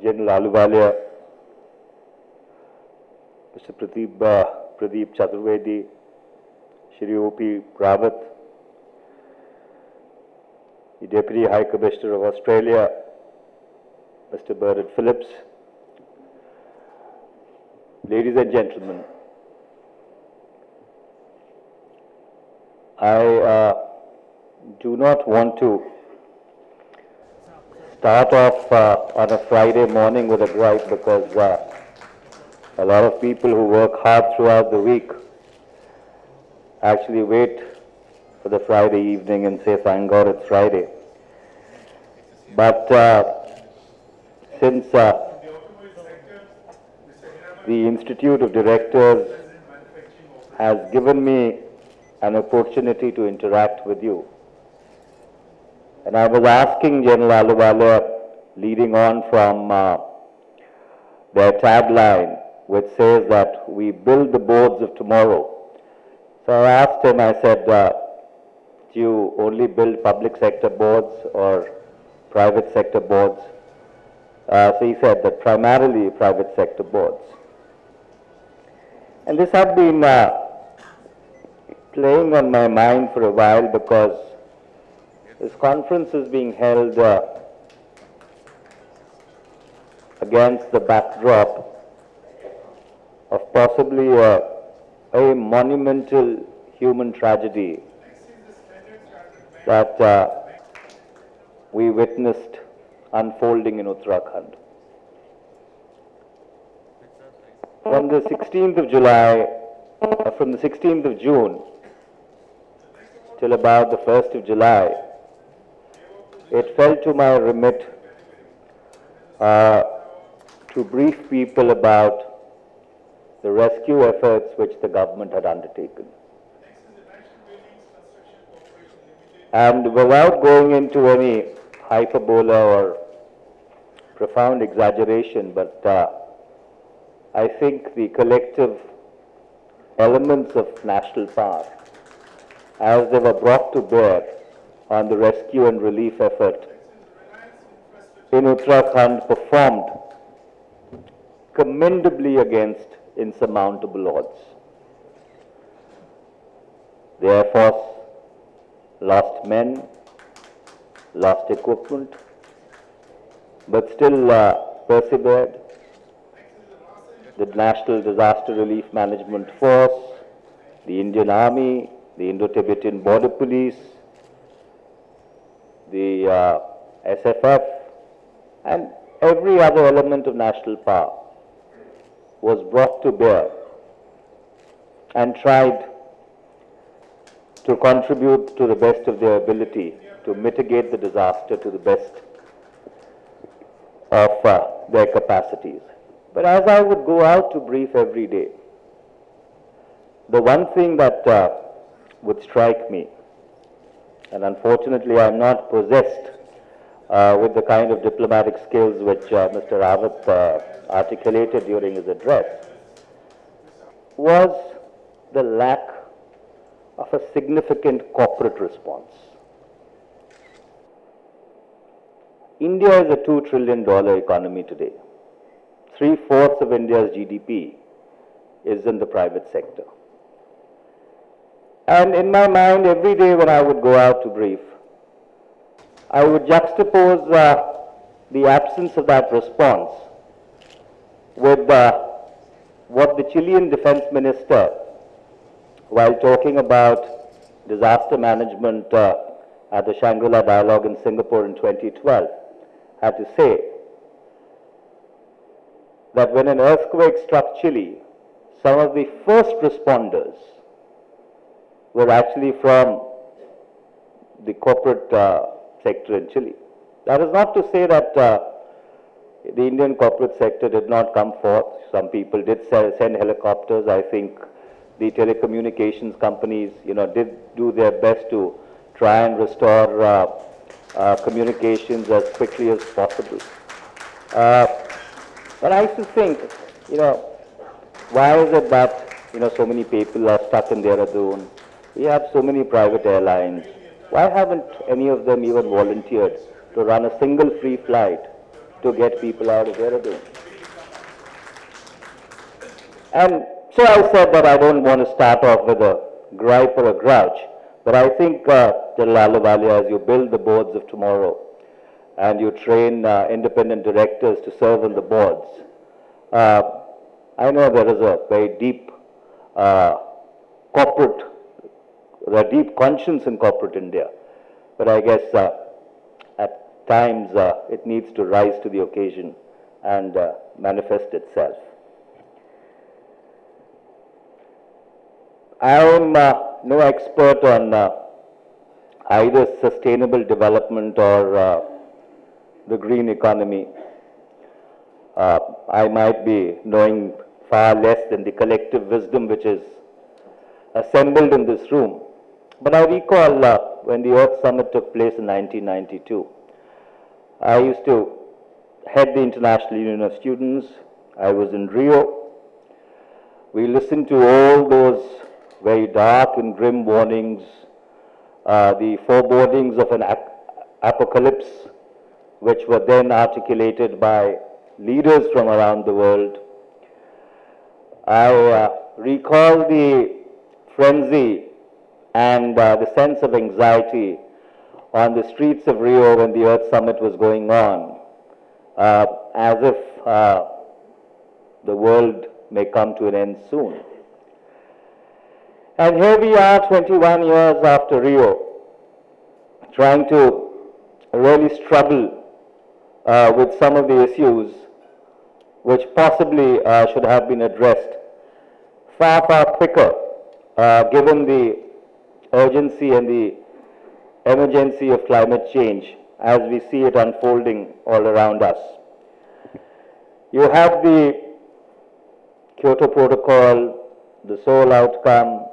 General Aluwalia, Mr. Pradeep Chaturvedi, Shri O.P. Rawat, the Deputy High Commissioner of Australia, Mr. Bernard Phillips, ladies and gentlemen, I do not want to start off on a Friday morning with a gripe because a lot of people who work hard throughout the week actually wait for the Friday evening and say, thank God it's Friday. But since the Institute of Directors has given me an opportunity to interact with you, and I was asking General Aluwalia, leading on from their tagline, which says that we build the boards of tomorrow. So I asked him, I said, do you only build public sector boards or private sector boards? So he said that primarily private sector boards. And this had been playing on my mind for a while because this conference is being held against the backdrop of possibly a monumental human tragedy that we witnessed unfolding in Uttarakhand. From the 16th of July, from the 16th of June till about the 1st of July, it fell to my remit to brief people about the rescue efforts which the government had undertaken. And without going into any hyperbola or profound exaggeration, but I think the collective elements of national power, as they were brought to bear on the rescue and relief effort in Uttarakhand, performed commendably against insurmountable odds. The Air Force lost men, lost equipment, but still persevered. The National Disaster Relief Management Force, the Indian Army, the Indo-Tibetan Border Police, the SFF, and every other element of national power was brought to bear and tried to contribute to the best of their ability to mitigate the disaster to the best of their capacities. But as I would go out to brief every day, the one thing that would strike me, and unfortunately I'm not possessed with the kind of diplomatic skills which Mr. Rawat articulated during his address, was the lack of a significant corporate response. India is a $2 trillion economy today. 3/4 of India's GDP is in the private sector. And in my mind, every day when I would go out to brief, I would juxtapose the absence of that response with what the Chilean defense minister, while talking about disaster management at the Shangri-La Dialogue in Singapore in 2012, had to say, that when an earthquake struck Chile, some of the first responders were actually from the corporate sector in Chile. That is not to say that the Indian corporate sector did not come forth. Some people did send helicopters. I think the telecommunications companies, did do their best to try and restore communications as quickly as possible. But I used to think, why is it that, so many people are stuck in Dehradun? We have so many private airlines. Why haven't any of them even volunteered to run a single free flight to get people out of Dehradun. And so I said that I don't want to start off with a gripe or a grudge, but I think, General Ahluwalia, as you build the boards of tomorrow and you train independent directors to serve on the boards, I know there is a very deep corporate, a deep conscience in corporate India, but I guess at times it needs to rise to the occasion and manifest itself. I am no expert on either sustainable development or the green economy. I might be knowing far less than the collective wisdom which is assembled in this room. But I recall when the Earth Summit took place in 1992, I used to head the International Union of Students. I was in Rio. We listened to all those very dark and grim warnings, the forebodings of an apocalypse, which were then articulated by leaders from around the world. I recall the frenzy and the sense of anxiety on the streets of Rio when the Earth Summit was going on, as if the world may come to an end soon. And here we are 21 years after Rio, trying to really struggle with some of the issues which possibly should have been addressed far, far quicker, given the urgency and the emergency of climate change as we see it unfolding all around us. You have the Kyoto Protocol, the Seoul outcome,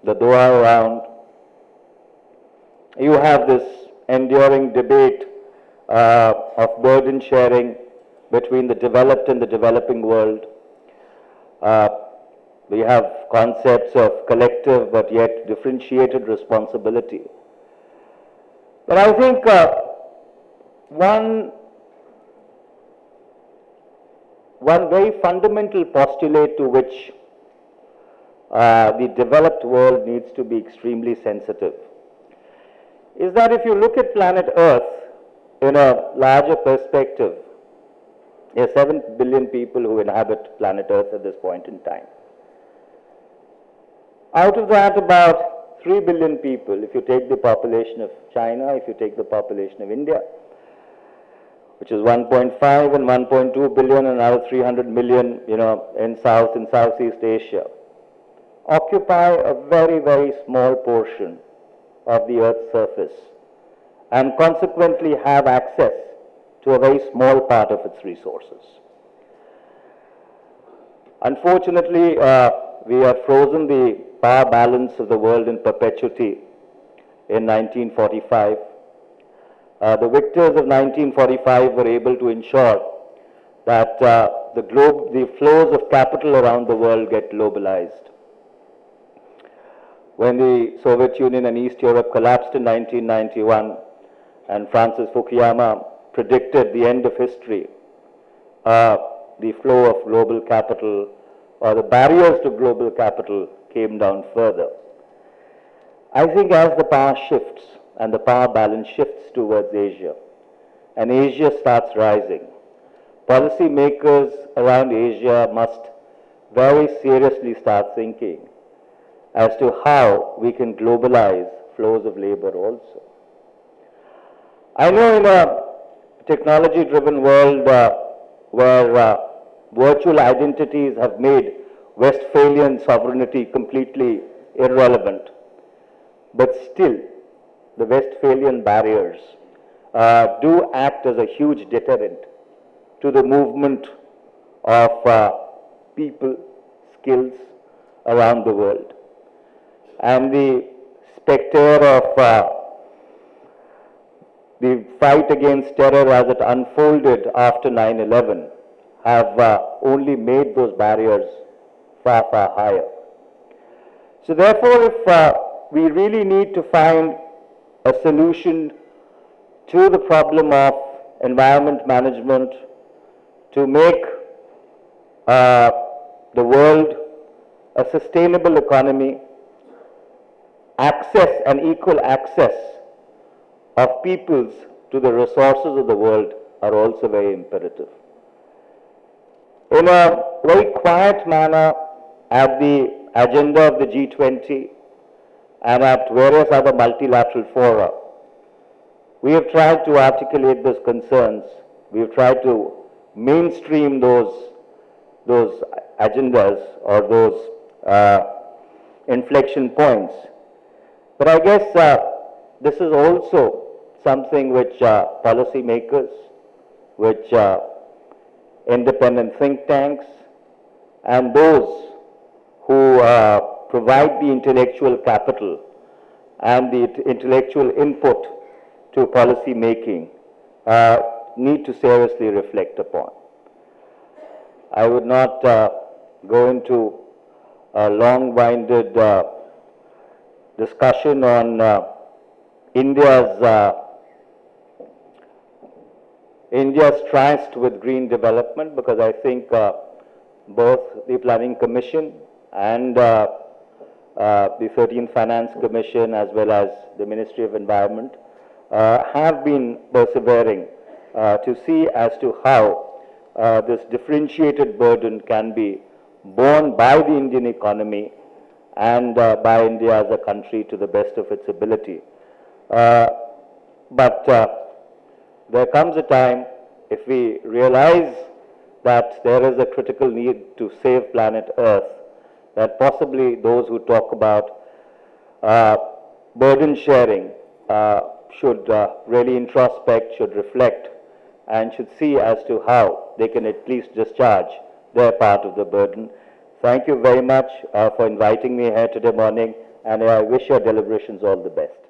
the Doha round. You have this enduring debate of burden sharing between the developed and the developing world. We have concepts of collective but yet differentiated responsibility. But I think one very fundamental postulate to which the developed world needs to be extremely sensitive is that if you look at planet Earth in a larger perspective, there are 7 billion people who inhabit planet Earth at this point in time. Out of that, about 3 billion people, if you take the population of China, if you take the population of India, which is 1.5 and 1.2 billion and another 300 million, in South and Southeast Asia, occupy a very, very small portion of the Earth's surface and consequently have access to a very small part of its resources. Unfortunately, we have frozen the power balance of the world in perpetuity in 1945. The victors of 1945 were able to ensure that the flows of capital around the world get globalized. When the Soviet Union and East Europe collapsed in 1991 and Francis Fukuyama predicted the end of history, the flow of global capital or the barriers to global capital came down further. I think as the power shifts and the power balance shifts towards Asia and Asia starts rising, policy makers around Asia must very seriously start thinking as to how we can globalize flows of labor also. I know in a technology-driven world where virtual identities have made Westphalian sovereignty completely irrelevant, but still the Westphalian barriers do act as a huge deterrent to the movement of people, skills around the world. And the specter of the fight against terror as it unfolded after 9/11 have only made those barriers far, far higher. So therefore, if we really need to find a solution to the problem of environment management to make uh, the world a sustainable economy, access and equal access of peoples to the resources of the world are also very imperative. In a very quiet manner at the agenda of the G20 and at various other multilateral fora, we have tried to articulate those concerns. We have tried to mainstream those agendas or those inflection points. But I guess this is also something which policy makers, which independent think tanks, and those who provide the intellectual capital and the intellectual input to policy making need to seriously reflect upon. I would not go into a long-winded discussion on India's tryst with green development, because I think both the Planning Commission and the 13th Finance Commission as well as the Ministry of Environment have been persevering to see as to how this differentiated burden can be borne by the Indian economy and by India as a country to the best of its ability. But there comes a time, if we realize that there is a critical need to save planet Earth, that possibly those who talk about burden sharing should really introspect, should reflect, and should see as to how they can at least discharge their part of the burden. Thank you very much for inviting me here today morning, and I wish your deliberations all the best.